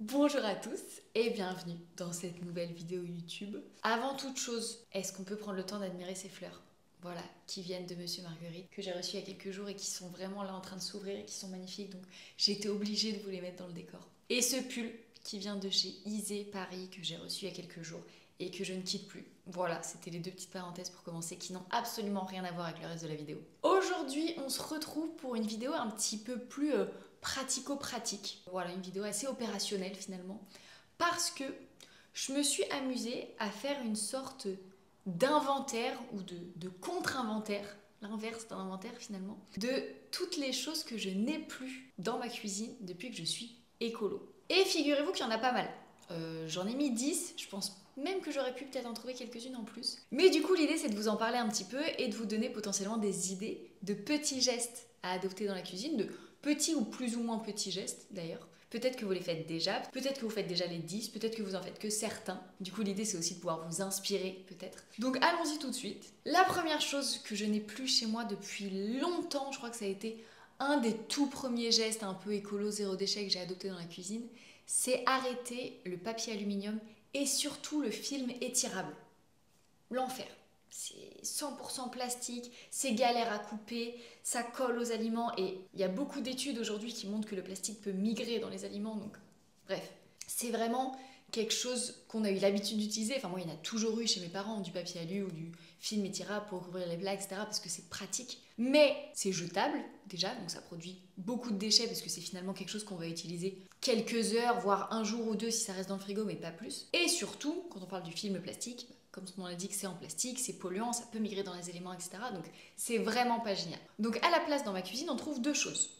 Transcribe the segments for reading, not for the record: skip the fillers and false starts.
Bonjour à tous et bienvenue dans cette nouvelle vidéo YouTube. Avant toute chose, est-ce qu'on peut prendre le temps d'admirer ces fleurs? Voilà, qui viennent de Monsieur Marguerite, que j'ai reçues il y a quelques jours et qui sont vraiment là en train de s'ouvrir et qui sont magnifiques. Donc j'ai été obligée de vous les mettre dans le décor. Et ce pull qui vient de chez Isée Paris que j'ai reçu il y a quelques jours et que je ne quitte plus. Voilà, c'était les deux petites parenthèses pour commencer qui n'ont absolument rien à voir avec le reste de la vidéo. Aujourd'hui, on se retrouve pour une vidéo un petit peu plus pratico-pratique. Voilà, une vidéo assez opérationnelle finalement. Parce que je me suis amusée à faire une sorte d'inventaire ou de contre-inventaire, l'inverse d'un inventaire finalement, de toutes les choses que je n'ai plus dans ma cuisine depuis que je suis écolo. Et figurez-vous qu'il y en a pas mal. J'en ai mis 10, je pense même que j'aurais pu peut-être en trouver quelques-unes en plus. Mais du coup, l'idée c'est de vous en parler un petit peu et de vous donner potentiellement des idées de petits gestes à adopter dans la cuisine, de petits ou plus ou moins petits gestes d'ailleurs. Peut-être que vous les faites déjà, peut-être que vous faites déjà les 10, peut-être que vous en faites que certains. Du coup, l'idée c'est aussi de pouvoir vous inspirer peut-être. Donc allons-y tout de suite. La première chose que je n'ai plus chez moi depuis longtemps, je crois que ça a été un des tout premiers gestes un peu écolo, zéro déchet que j'ai adopté dans la cuisine, c'est arrêter le papier aluminium et surtout le film étirable. L'enfer. C'est 100% plastique, c'est galère à couper, ça colle aux aliments et il y a beaucoup d'études aujourd'hui qui montrent que le plastique peut migrer dans les aliments. Donc, bref, c'est vraiment quelque chose qu'on a eu l'habitude d'utiliser. Enfin, moi, il y en a toujours eu chez mes parents, du papier alu ou du film étirable pour couvrir les plats, etc. parce que c'est pratique. Mais c'est jetable, déjà, donc ça produit beaucoup de déchets parce que c'est finalement quelque chose qu'on va utiliser quelques heures, voire un jour ou deux si ça reste dans le frigo, mais pas plus. Et surtout, quand on parle du film plastique, comme son nom l'indique, c'est en plastique, c'est polluant, ça peut migrer dans les éléments, etc. Donc c'est vraiment pas génial. Donc à la place dans ma cuisine, on trouve deux choses.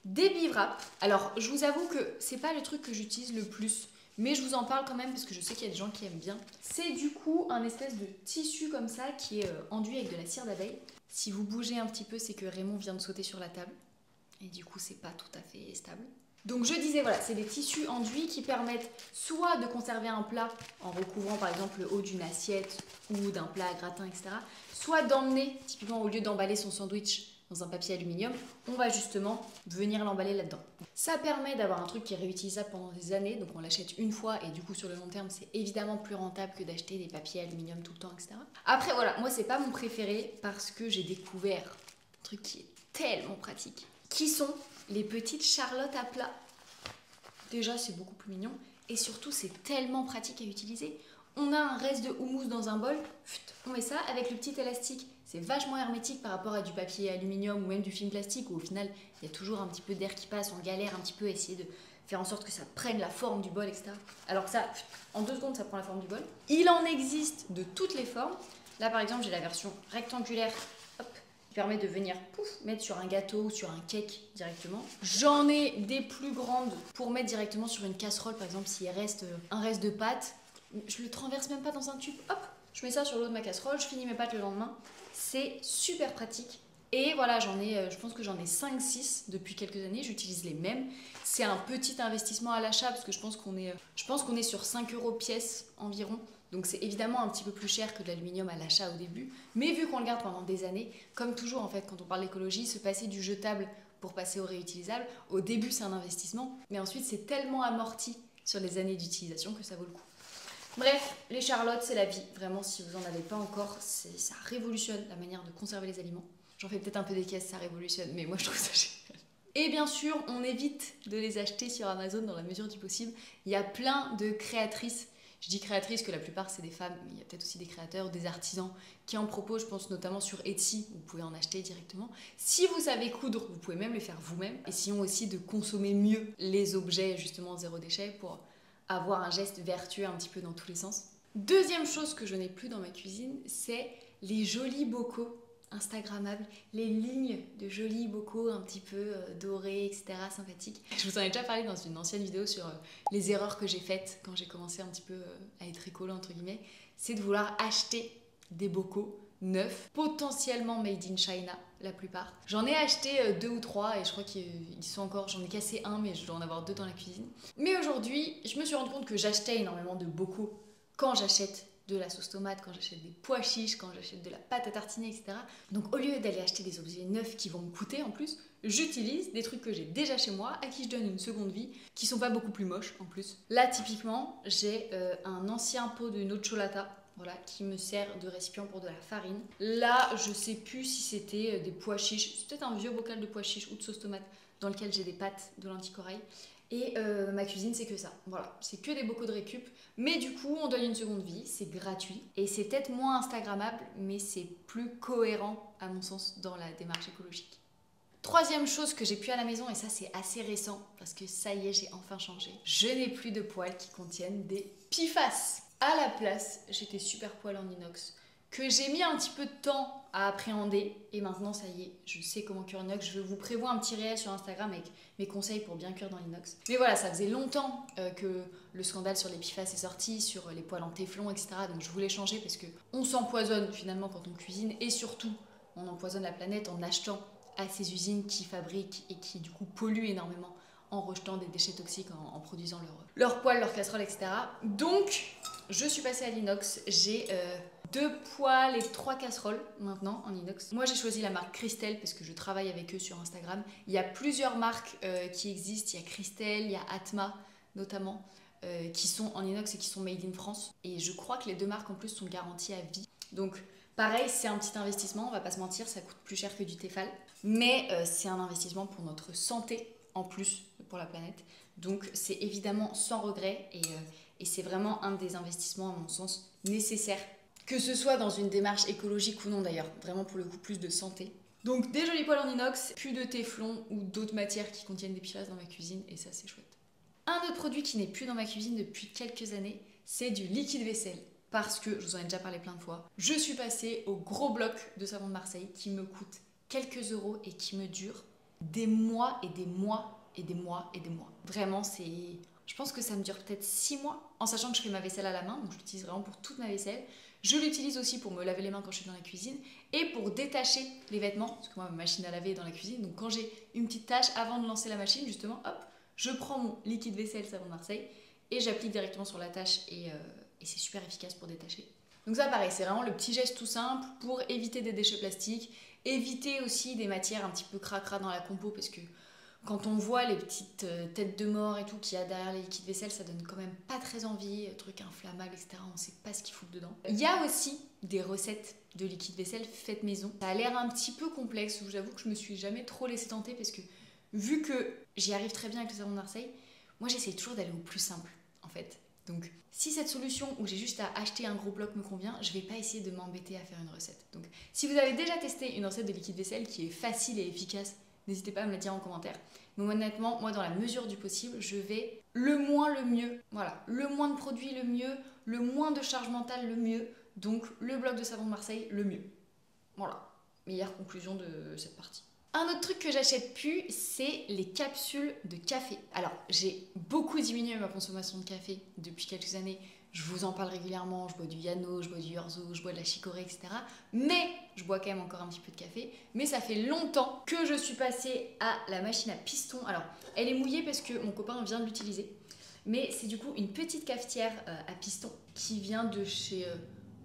Des bivraps. Alors je vous avoue que c'est pas le truc que j'utilise le plus, mais je vous en parle quand même parce que je sais qu'il y a des gens qui aiment bien. C'est du coup un espèce de tissu comme ça qui est enduit avec de la cire d'abeille. Si vous bougez un petit peu, c'est que Raymond vient de sauter sur la table. Et du coup, c'est pas tout à fait stable. Donc je disais, voilà, c'est des tissus enduits qui permettent soit de conserver un plat en recouvrant par exemple le haut d'une assiette ou d'un plat à gratin, etc. Soit d'emmener, typiquement au lieu d'emballer son sandwich dans un papier aluminium, on va justement venir l'emballer là-dedans. Ça permet d'avoir un truc qui est réutilisable pendant des années, donc on l'achète une fois et du coup sur le long terme c'est évidemment plus rentable que d'acheter des papiers aluminium tout le temps, etc. Après voilà, moi c'est pas mon préféré parce que j'ai découvert un truc qui est tellement pratique, qui sont les petites charlottes à plat. Déjà c'est beaucoup plus mignon et surtout c'est tellement pratique à utiliser. On a un reste de houmous dans un bol, on met ça avec le petit élastique. C'est vachement hermétique par rapport à du papier aluminium ou même du film plastique où au final il y a toujours un petit peu d'air qui passe, on galère un petit peu à essayer de faire en sorte que ça prenne la forme du bol, etc. Alors que ça, en 2 secondes ça prend la forme du bol. Il en existe de toutes les formes. Là par exemple j'ai la version rectangulaire, hop, qui permet de venir mettre sur un gâteau ou sur un cake directement. J'en ai des plus grandes pour mettre directement sur une casserole par exemple s'il reste un reste de pâte. Je le renverse même pas dans un tube, hop, je mets ça sur l'eau de ma casserole, je finis mes pâtes le lendemain. C'est super pratique. Et voilà, je pense que j'en ai 5-6 depuis quelques années, j'utilise les mêmes. C'est un petit investissement à l'achat parce que je pense qu'on est sur 5 € pièce environ. Donc c'est évidemment un petit peu plus cher que de l'aluminium à l'achat au début. Mais vu qu'on le garde pendant des années, comme toujours en fait quand on parle d'écologie, se passer du jetable pour passer au réutilisable, au début c'est un investissement, mais ensuite c'est tellement amorti sur les années d'utilisation que ça vaut le coup. Bref, les charlottes, c'est la vie. Vraiment, si vous n'en avez pas encore, ça révolutionne la manière de conserver les aliments. J'en fais peut-être un peu des caisses, ça révolutionne, mais moi je trouve ça génial. Et bien sûr, on évite de les acheter sur Amazon dans la mesure du possible. Il y a plein de créatrices. Je dis créatrices que la plupart c'est des femmes, mais il y a peut-être aussi des créateurs, des artisans qui en proposent, je pense notamment sur Etsy, vous pouvez en acheter directement. Si vous savez coudre, vous pouvez même les faire vous-même. Essayons aussi de consommer mieux les objets justement zéro déchet pour avoir un geste vertueux un petit peu dans tous les sens. Deuxième chose que je n'ai plus dans ma cuisine, c'est les jolis bocaux instagrammables, les lignes de jolis bocaux un petit peu dorés, etc., sympathiques. Je vous en ai déjà parlé dans une ancienne vidéo sur les erreurs que j'ai faites quand j'ai commencé un petit peu à être écolo, entre guillemets. C'est de vouloir acheter des bocaux neufs, potentiellement made in China, la plupart. J'en ai acheté 2 ou 3 et je crois qu'ils sont encore, j'en ai cassé un mais je dois en avoir 2 dans la cuisine. Mais aujourd'hui, je me suis rendu compte que j'achetais énormément de bocaux quand j'achète de la sauce tomate, quand j'achète des pois chiches, quand j'achète de la pâte à tartiner, etc. Donc au lieu d'aller acheter des objets neufs qui vont me coûter en plus, j'utilise des trucs que j'ai déjà chez moi, à qui je donne une seconde vie, qui sont pas beaucoup plus moches en plus. Là, typiquement, j'ai un ancien pot de nocciolata, voilà, qui me sert de récipient pour de la farine. Là, je sais plus si c'était des pois chiches, c'est peut-être un vieux bocal de pois chiches ou de sauce tomate dans lequel j'ai des pâtes de lentilles corail. Et ma cuisine, c'est que ça. Voilà, c'est que des bocaux de récup. Mais du coup, on donne une seconde vie, c'est gratuit. Et c'est peut-être moins instagrammable, mais c'est plus cohérent, à mon sens, dans la démarche écologique. Troisième chose que j'ai pu à la maison, et ça c'est assez récent, parce que ça y est, j'ai enfin changé. Je n'ai plus de poêles qui contiennent des PFAS. À la place, j'ai des super poêles en inox que j'ai mis un petit peu de temps à appréhender. Et maintenant, ça y est, je sais comment cuire en inox. Je vous prévois un petit réel sur Instagram avec mes conseils pour bien cuire dans l'inox. Mais voilà, ça faisait longtemps que le scandale sur les PFAS est sorti, sur les poêles en téflon, etc. Donc je voulais changer parce qu'on s'empoisonne finalement quand on cuisine. Et surtout, on empoisonne la planète en achetant à ces usines qui fabriquent et qui du coup polluent énormément en rejetant des déchets toxiques, en produisant leurs poêles, leurs casseroles, etc. Donc, je suis passée à l'inox. J'ai 2 poêles et 3 casseroles maintenant en inox. Moi, j'ai choisi la marque Christelle parce que je travaille avec eux sur Instagram. Il y a plusieurs marques qui existent. Il y a Christelle, il y a Atma notamment, qui sont en inox et qui sont made in France. Et je crois que les 2 marques en plus sont garanties à vie. Donc, pareil, c'est un petit investissement, on va pas se mentir, ça coûte plus cher que du Tefal. Mais c'est un investissement pour notre santé, en plus pour la planète. Donc c'est évidemment sans regret et c'est vraiment un des investissements, à mon sens, nécessaires. Que ce soit dans une démarche écologique ou non d'ailleurs, vraiment pour le coup plus de santé. Donc des jolis poêles en inox, plus de téflon ou d'autres matières qui contiennent des PFAS dans ma cuisine et ça c'est chouette. Un autre produit qui n'est plus dans ma cuisine depuis quelques années, c'est du liquide vaisselle. Parce que, je vous en ai déjà parlé plein de fois, je suis passée au gros bloc de savon de Marseille qui me coûte quelques euros et qui me dure des mois et des mois et des mois et des mois. Vraiment, c'est... Je pense que ça me dure peut-être 6 mois, en sachant que je fais ma vaisselle à la main, donc je l'utilise vraiment pour toute ma vaisselle. Je l'utilise aussi pour me laver les mains quand je suis dans la cuisine et pour détacher les vêtements, parce que moi, ma machine à laver est dans la cuisine, donc quand j'ai une petite tâche avant de lancer la machine, justement, hop, je prends mon liquide vaisselle savon de Marseille et j'applique directement sur la tâche et c'est super efficace pour détacher. Donc ça pareil, c'est vraiment le petit geste tout simple pour éviter des déchets plastiques, éviter aussi des matières un petit peu cracra dans la compo parce que quand on voit les petites têtes de mort et tout qu'il y a derrière les liquides vaisselle, ça donne quand même pas très envie, trucs inflammables, etc. On sait pas ce qu'ils foutent dedans. Il y a aussi des recettes de liquide vaisselle faites maison. Ça a l'air un petit peu complexe, j'avoue que je me suis jamais trop laissé tenter parce que vu que j'y arrive très bien avec le savon de Marseille, moi j'essaye toujours d'aller au plus simple en fait. Donc, si cette solution où j'ai juste à acheter un gros bloc me convient, je vais pas essayer de m'embêter à faire une recette. Donc, si vous avez déjà testé une recette de liquide vaisselle qui est facile et efficace, n'hésitez pas à me la dire en commentaire. Mais honnêtement, moi, dans la mesure du possible, je vais le moins le mieux. Voilà, le moins de produits le mieux, le moins de charge mentale le mieux. Donc, le bloc de savon de Marseille le mieux. Voilà, meilleure conclusion de cette partie. Un autre truc que j'achète plus, c'est les capsules de café. Alors, j'ai beaucoup diminué ma consommation de café depuis quelques années. Je vous en parle régulièrement, je bois du Yano, je bois du Orzo, je bois de la chicorée, etc. Mais je bois quand même encore un petit peu de café. Mais ça fait longtemps que je suis passée à la machine à piston. Alors, elle est mouillée parce que mon copain vient de l'utiliser. Mais c'est du coup une petite cafetière à piston qui vient de chez...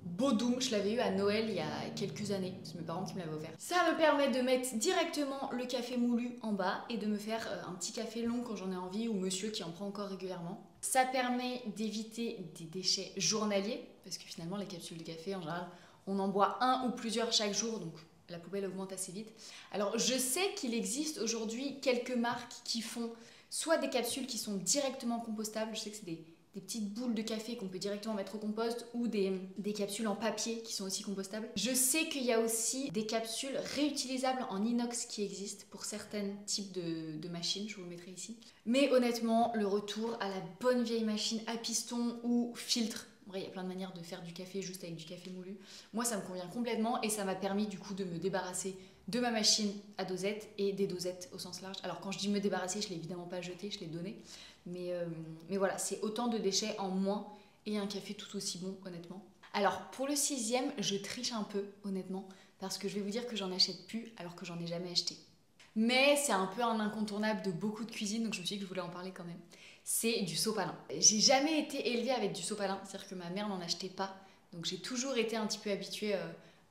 Bodum, je l'avais eu à Noël il y a quelques années, c'est mes parents qui me l'avaient offert. Ça me permet de mettre directement le café moulu en bas et de me faire un petit café long quand j'en ai envie ou monsieur qui en prend encore régulièrement. Ça permet d'éviter des déchets journaliers parce que finalement les capsules de café en général on en boit un ou plusieurs chaque jour donc la poubelle augmente assez vite. Alors je sais qu'il existe aujourd'hui quelques marques qui font soit des capsules qui sont directement compostables, je sais que c'est des petites boules de café qu'on peut directement mettre au compost ou des capsules en papier qui sont aussi compostables. Je sais qu'il y a aussi des capsules réutilisables en inox qui existent pour certains types de machines, je vous le mettrai ici. Mais honnêtement, le retour à la bonne vieille machine à piston ou filtre, en vrai, il y a plein de manières de faire du café juste avec du café moulu. Moi, ça me convient complètement et ça m'a permis du coup de me débarrasser de ma machine à dosettes et des dosettes au sens large. Alors quand je dis me débarrasser, je ne l'ai évidemment pas jeté, je l'ai donné. Mais voilà, c'est autant de déchets en moins et un café tout aussi bon, honnêtement. Alors, pour le 6e, je triche un peu, honnêtement, parce que je vais vous dire que j'en achète plus alors que j'en ai jamais acheté. Mais c'est un peu un incontournable de beaucoup de cuisines, donc je me suis dit que je voulais en parler quand même. C'est du sopalin. J'ai jamais été élevée avec du sopalin, c'est-à-dire que ma mère n'en achetait pas. Donc j'ai toujours été un petit peu habituée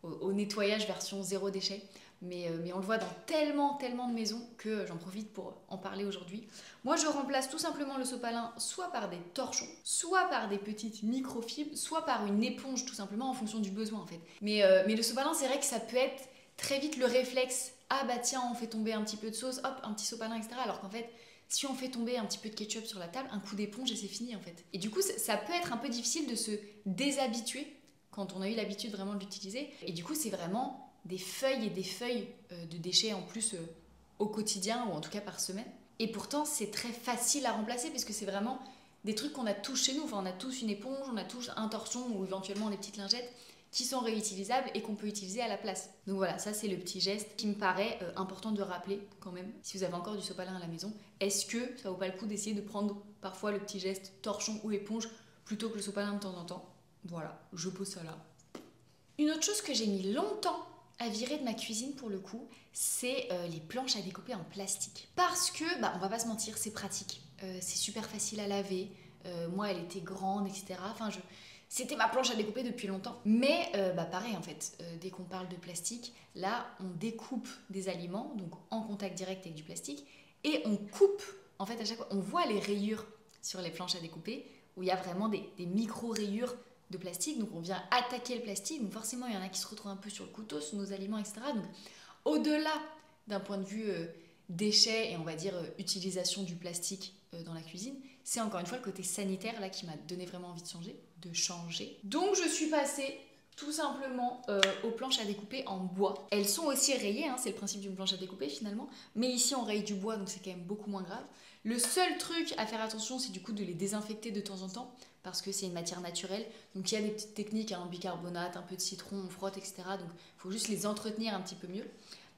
au nettoyage version zéro déchet. mais on le voit dans tellement de maisons que j'en profite pour en parler aujourd'hui. Moi je remplace tout simplement le sopalin soit par des torchons, soit par des petites microfibres, soit par une éponge tout simplement en fonction du besoin en fait. Mais le sopalin, c'est vrai que ça peut être très vite le réflexe, ah bah tiens on fait tomber un petit peu de sauce, hop un petit sopalin, etc. Alors qu'en fait si on fait tomber un petit peu de ketchup sur la table, un coup d'éponge et c'est fini en fait. Et du coup ça peut être un peu difficile de se déshabituer quand on a eu l'habitude vraiment de l'utiliser. Et du coup c'est vraiment des feuilles et des feuilles de déchets en plus au quotidien ou en tout cas par semaine. Et pourtant c'est très facile à remplacer parce que c'est vraiment des trucs qu'on a tous chez nous. Enfin on a tous une éponge, on a tous un torchon ou éventuellement des petites lingettes qui sont réutilisables et qu'on peut utiliser à la place. Donc voilà, ça c'est le petit geste qui me paraît important de rappeler quand même. Si vous avez encore du sopalin à la maison, est-ce que ça vaut pas le coup d'essayer de prendre parfois le petit geste torchon ou éponge plutôt que le sopalin de temps en temps? Voilà, je pose ça là. Une autre chose que j'ai mis longtemps à virer de ma cuisine pour le coup, c'est les planches à découper en plastique. Parce que, on va pas se mentir, c'est pratique. C'est super facile à laver. Moi, elle était grande, etc. Enfin, c'était ma planche à découper depuis longtemps. Mais pareil en fait, dès qu'on parle de plastique, là on découpe des aliments, donc en contact direct avec du plastique, et on coupe, en fait à chaque fois, on voit les rayures sur les planches à découper, où il y a vraiment des micro-rayures de plastique, donc on vient attaquer le plastique, donc forcément il y en a qui se retrouvent un peu sur le couteau, sur nos aliments, etc. Donc au-delà d'un point de vue déchets et on va dire utilisation du plastique dans la cuisine, c'est encore une fois le côté sanitaire là qui m'a donné vraiment envie de changer. Donc je suis passée tout simplement aux planches à découper en bois. Elles sont aussi rayées, hein, c'est le principe d'une planche à découper finalement, mais ici on raye du bois donc c'est quand même beaucoup moins grave. Le seul truc à faire attention, c'est du coup de les désinfecter de temps en temps parce que c'est une matière naturelle. Donc il y a des petites techniques, hein, bicarbonate, un peu de citron, on frotte, etc. Donc il faut juste les entretenir un petit peu mieux.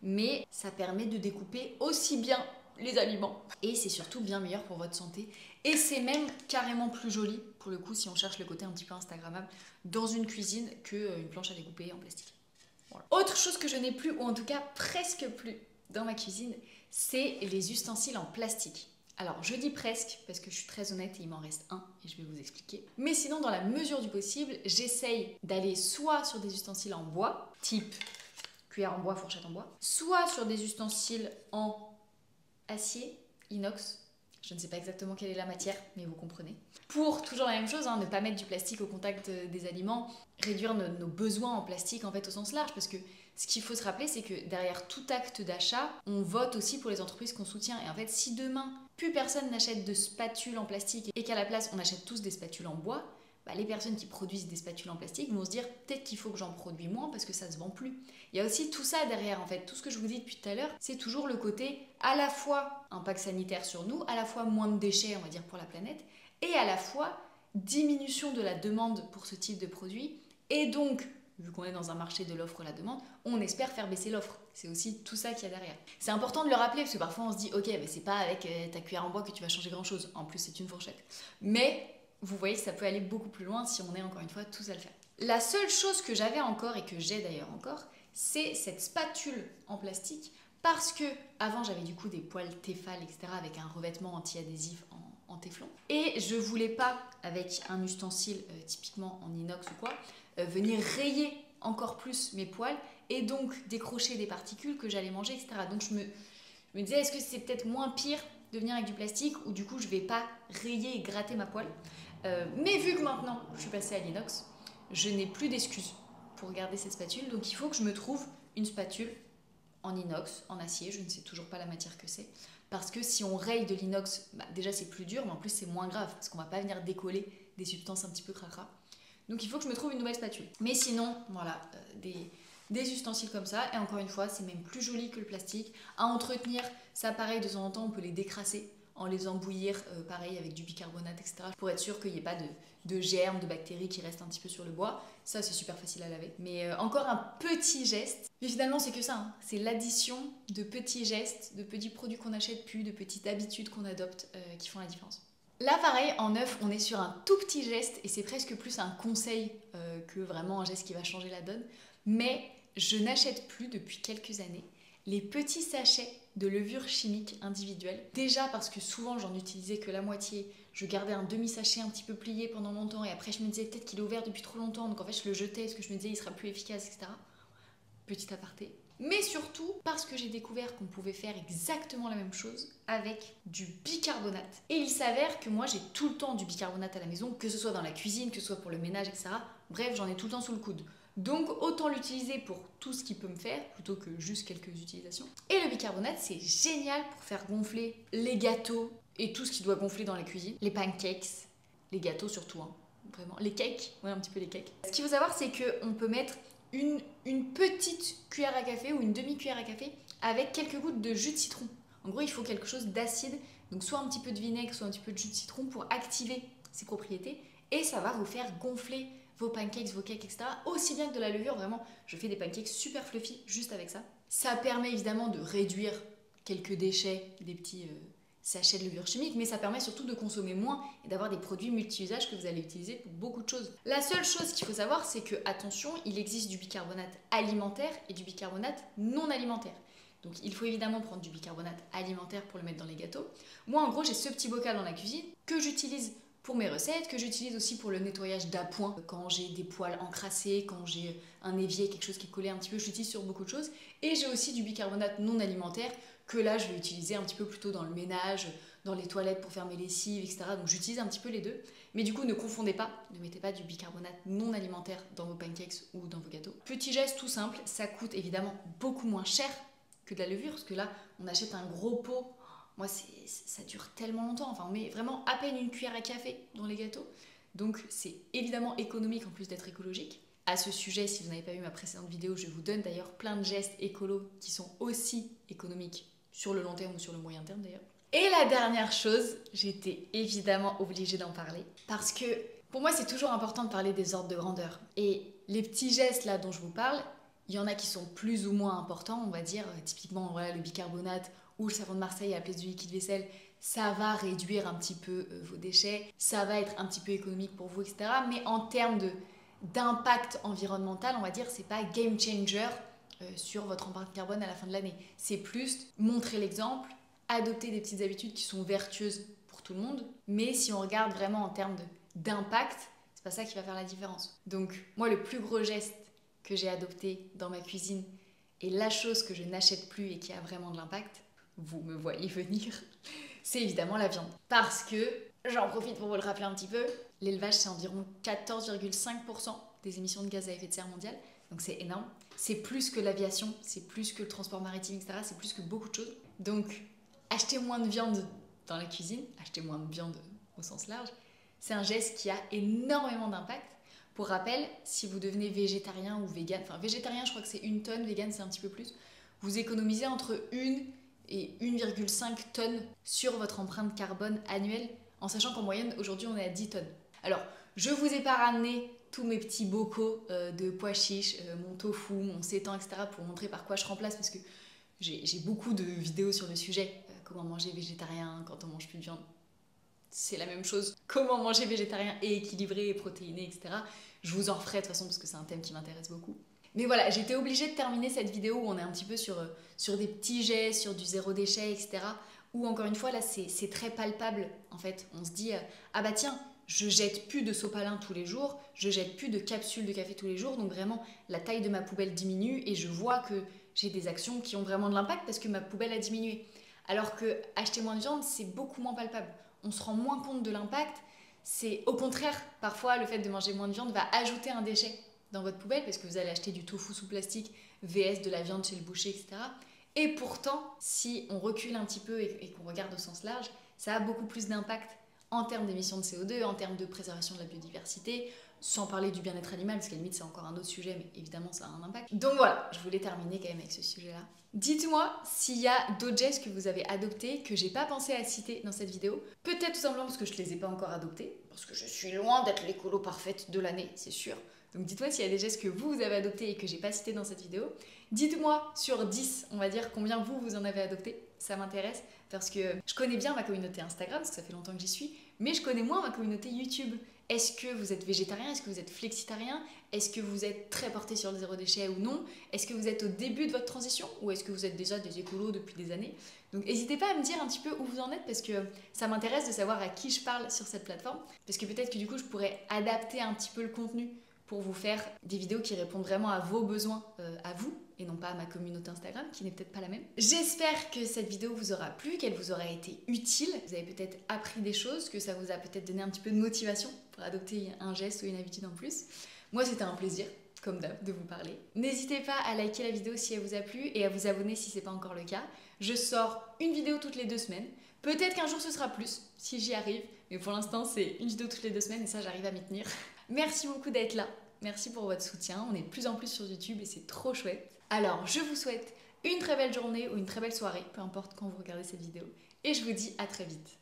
Mais ça permet de découper aussi bien les aliments et c'est surtout bien meilleur pour votre santé et c'est même carrément plus joli pour le coup si on cherche le côté un petit peu instagrammable dans une cuisine qu'une planche à découper en plastique. Voilà. Autre chose que je n'ai plus ou en tout cas presque plus dans ma cuisine, c'est les ustensiles en plastique. Alors je dis presque parce que je suis très honnête et il m'en reste un et je vais vous expliquer. Mais sinon dans la mesure du possible, j'essaye d'aller soit sur des ustensiles en bois, type cuillère en bois, fourchette en bois, soit sur des ustensiles en acier, inox, je ne sais pas exactement quelle est la matière, mais vous comprenez. Pour toujours la même chose, hein, ne pas mettre du plastique au contact des aliments, réduire nos besoins en plastique en fait au sens large, parce que ce qu'il faut se rappeler, c'est que derrière tout acte d'achat, on vote aussi pour les entreprises qu'on soutient. Et en fait, si demain, plus personne n'achète de spatules en plastique et qu'à la place, on achète tous des spatules en bois, les personnes qui produisent des spatules en plastique vont se dire peut-être qu'il faut que j'en produis moins parce que ça se vend plus. Il y a aussi tout ça derrière en fait. Tout ce que je vous dis depuis tout à l'heure, c'est toujours le côté à la fois impact sanitaire sur nous, à la fois moins de déchets on va dire pour la planète et à la fois diminution de la demande pour ce type de produit et donc vu qu'on est dans un marché de l'offre et la demande, on espère faire baisser l'offre. C'est aussi tout ça qu'il y a derrière. C'est important de le rappeler parce que parfois on se dit ok mais c'est pas avec ta cuillère en bois que tu vas changer grand chose. En plus c'est une fourchette. Mais vous voyez que ça peut aller beaucoup plus loin si on est encore une fois tous à le faire. La seule chose que j'avais encore et que j'ai d'ailleurs encore, c'est cette spatule en plastique parce que avant j'avais du coup des poêles Tefal etc avec un revêtement anti-adhésif en téflon et je voulais pas avec un ustensile typiquement en inox ou quoi venir rayer encore plus mes poêles et donc décrocher des particules que j'allais manger etc. Donc je me disais est-ce que c'est peut-être moins pire de venir avec du plastique ou du coup je vais pas rayer et gratter ma poêle. Mais vu que maintenant je suis passée à l'inox, je n'ai plus d'excuses pour garder cette spatule, donc il faut que je me trouve une spatule en inox, en acier, je ne sais toujours pas la matière que c'est, parce que si on raye de l'inox, déjà c'est plus dur, mais en plus c'est moins grave, parce qu'on va pas venir décoller des substances un petit peu cracra. Donc il faut que je me trouve une nouvelle spatule. Mais sinon, voilà, des ustensiles comme ça, et encore une fois, c'est même plus joli que le plastique. À entretenir, ça pareil, de temps en temps, on peut les décrasser en les embouillir, pareil, avec du bicarbonate, etc. Pour être sûr qu'il n'y ait pas de germes, de bactéries qui restent un petit peu sur le bois. Ça, c'est super facile à laver. Mais encore un petit geste. Mais finalement, c'est que ça. Hein. C'est l'addition de petits gestes, de petits produits qu'on n'achète plus, de petites habitudes qu'on adopte qui font la différence. Là, pareil, en neuf, on est sur un tout petit geste et c'est presque plus un conseil que vraiment un geste qui va changer la donne. Mais je n'achète plus depuis quelques années les petits sachets de levure chimique individuelle. Déjà parce que souvent j'en utilisais que la moitié, je gardais un demi-sachet un petit peu plié pendant longtemps et après je me disais peut-être qu'il est ouvert depuis trop longtemps donc en fait je le jetais parce que je me disais il sera plus efficace etc. Petit aparté. mais surtout parce que j'ai découvert qu'on pouvait faire exactement la même chose avec du bicarbonate. Et il s'avère que moi j'ai tout le temps du bicarbonate à la maison, que ce soit dans la cuisine, que ce soit pour le ménage, etc. Bref, j'en ai tout le temps sous le coude. Donc autant l'utiliser pour tout ce qu'il peut me faire plutôt que juste quelques utilisations. Et le bicarbonate, c'est génial pour faire gonfler les gâteaux et tout ce qui doit gonfler dans la cuisine. Les pancakes, les gâteaux surtout, hein. Vraiment. Les cakes, ouais, un petit peu les cakes. Ce qu'il faut savoir, c'est qu'on peut mettre une petite cuillère à café ou une demi-cuillère à café avec quelques gouttes de jus de citron. En gros, il faut quelque chose d'acide, donc soit un petit peu de vinaigre, soit un petit peu de jus de citron pour activer ses propriétés et ça va vous faire gonfler vos pancakes, vos cakes, etc. Aussi bien que de la levure, vraiment, je fais des pancakes super fluffy juste avec ça. Ça permet évidemment de réduire quelques déchets, des petits sachets de levure chimique, mais ça permet surtout de consommer moins et d'avoir des produits multi-usages que vous allez utiliser pour beaucoup de choses. La seule chose qu'il faut savoir, c'est que, attention, il existe du bicarbonate alimentaire et du bicarbonate non alimentaire. Donc il faut évidemment prendre du bicarbonate alimentaire pour le mettre dans les gâteaux. Moi, en gros, j'ai ce petit bocal dans la cuisine que j'utilise pour mes recettes, que j'utilise aussi pour le nettoyage d'appoint, quand j'ai des poils encrassés, quand j'ai un évier, quelque chose qui est collé un petit peu, je l'utilise sur beaucoup de choses. Et j'ai aussi du bicarbonate non alimentaire, que là je vais utiliser un petit peu plutôt dans le ménage, dans les toilettes pour faire mes lessives, etc. Donc j'utilise un petit peu les deux. Mais du coup, ne confondez pas, ne mettez pas du bicarbonate non alimentaire dans vos pancakes ou dans vos gâteaux. Petit geste tout simple, ça coûte évidemment beaucoup moins cher que de la levure, parce que là, on achète un gros pot. Moi, ça dure tellement longtemps. Enfin, on met vraiment à peine une cuillère à café dans les gâteaux. Donc, c'est évidemment économique en plus d'être écologique. À ce sujet, si vous n'avez pas vu ma précédente vidéo, je vous donne d'ailleurs plein de gestes écolos qui sont aussi économiques sur le long terme ou sur le moyen terme d'ailleurs. Et la dernière chose, j'étais évidemment obligée d'en parler parce que pour moi, c'est toujours important de parler des ordres de grandeur. Et les petits gestes là dont je vous parle, il y en a qui sont plus ou moins importants, on va dire. Typiquement, voilà, le bicarbonate ou le savon de Marseille à la place du liquide vaisselle, ça va réduire un petit peu vos déchets, ça va être un petit peu économique pour vous, etc. Mais en termes d'impact environnemental, on va dire, c'est pas game changer sur votre empreinte carbone à la fin de l'année. C'est plus montrer l'exemple, adopter des petites habitudes qui sont vertueuses pour tout le monde. Mais si on regarde vraiment en termes d'impact, c'est pas ça qui va faire la différence. Donc, moi, le plus gros geste que j'ai adopté dans ma cuisine et la chose que je n'achète plus et qui a vraiment de l'impact, vous me voyez venir, c'est évidemment la viande. Parce que, j'en profite pour vous le rappeler un petit peu, l'élevage c'est environ 14,5% des émissions de gaz à effet de serre mondiales, donc c'est énorme. C'est plus que l'aviation, c'est plus que le transport maritime, etc. C'est plus que beaucoup de choses. Donc, acheter moins de viande dans la cuisine, acheter moins de viande au sens large, c'est un geste qui a énormément d'impact. Pour rappel, si vous devenez végétarien ou vegan, enfin végétarien je crois que c'est 1 tonne, vegan c'est un petit peu plus, vous économisez entre 1 et 1,5 tonnes sur votre empreinte carbone annuelle, en sachant qu'en moyenne aujourd'hui on est à 10 tonnes. Alors, je vous ai pas ramené tous mes petits bocaux de pois chiches, mon tofu, mon sétan, etc. pour montrer par quoi je remplace, parce que j'ai beaucoup de vidéos sur le sujet, comment manger végétarien quand on mange plus de viande. C'est la même chose, comment manger végétarien et équilibré et protéiné, etc. Je vous en referai de toute façon parce que c'est un thème qui m'intéresse beaucoup. Mais voilà, j'étais obligée de terminer cette vidéo où on est un petit peu sur des petits gestes, sur du zéro déchet, etc. Où encore une fois, là, c'est très palpable en fait. On se dit, ah bah tiens, je jette plus de sopalin tous les jours, je jette plus de capsules de café tous les jours, donc vraiment la taille de ma poubelle diminue et je vois que j'ai des actions qui ont vraiment de l'impact parce que ma poubelle a diminué. Alors que acheter moins de viande, c'est beaucoup moins palpable. On se rend moins compte de l'impact. C'est au contraire, parfois le fait de manger moins de viande va ajouter un déchet dans votre poubelle parce que vous allez acheter du tofu sous plastique vs de la viande chez le boucher, etc. Et pourtant, si on recule un petit peu et qu'on regarde au sens large, ça a beaucoup plus d'impact en termes d'émissions de CO2, en termes de préservation de la biodiversité, sans parler du bien-être animal, parce qu'à la limite c'est encore un autre sujet, mais évidemment ça a un impact. Donc voilà, je voulais terminer quand même avec ce sujet-là. Dites-moi s'il y a d'autres gestes que vous avez adoptés, que j'ai pas pensé à citer dans cette vidéo. Peut-être tout simplement parce que je les ai pas encore adoptés, parce que je suis loin d'être l'écolo parfaite de l'année, c'est sûr. Donc dites-moi s'il y a des gestes que vous avez adoptés et que j'ai pas cités dans cette vidéo. Dites-moi sur 10, on va dire, combien vous en avez adopté. Ça m'intéresse parce que je connais bien ma communauté Instagram, parce que ça fait longtemps que j'y suis, mais je connais moins ma communauté YouTube. Est-ce que vous êtes végétarien? Est-ce que vous êtes flexitarien? Est-ce que vous êtes très porté sur le zéro déchet ou non? Est-ce que vous êtes au début de votre transition ou est-ce que vous êtes déjà des écolos depuis des années? Donc n'hésitez pas à me dire un petit peu où vous en êtes parce que ça m'intéresse de savoir à qui je parle sur cette plateforme. Parce que peut-être que du coup je pourrais adapter un petit peu le contenu pour vous faire des vidéos qui répondent vraiment à vos besoins, à vous, et non pas à ma communauté Instagram, qui n'est peut-être pas la même. J'espère que cette vidéo vous aura plu, qu'elle vous aura été utile. Vous avez peut-être appris des choses, que ça vous a peut-être donné un petit peu de motivation pour adopter un geste ou une habitude en plus. Moi, c'était un plaisir, comme d'hab, de vous parler. N'hésitez pas à liker la vidéo si elle vous a plu et à vous abonner si ce n'est pas encore le cas. Je sors une vidéo toutes les 2 semaines. Peut-être qu'un jour ce sera plus, si j'y arrive. Mais pour l'instant, c'est une vidéo toutes les 2 semaines et ça, j'arrive à m'y tenir. Merci beaucoup d'être là. Merci pour votre soutien. On est de plus en plus sur YouTube et c'est trop chouette. Alors, je vous souhaite une très belle journée ou une très belle soirée, peu importe quand vous regardez cette vidéo. Et je vous dis à très vite.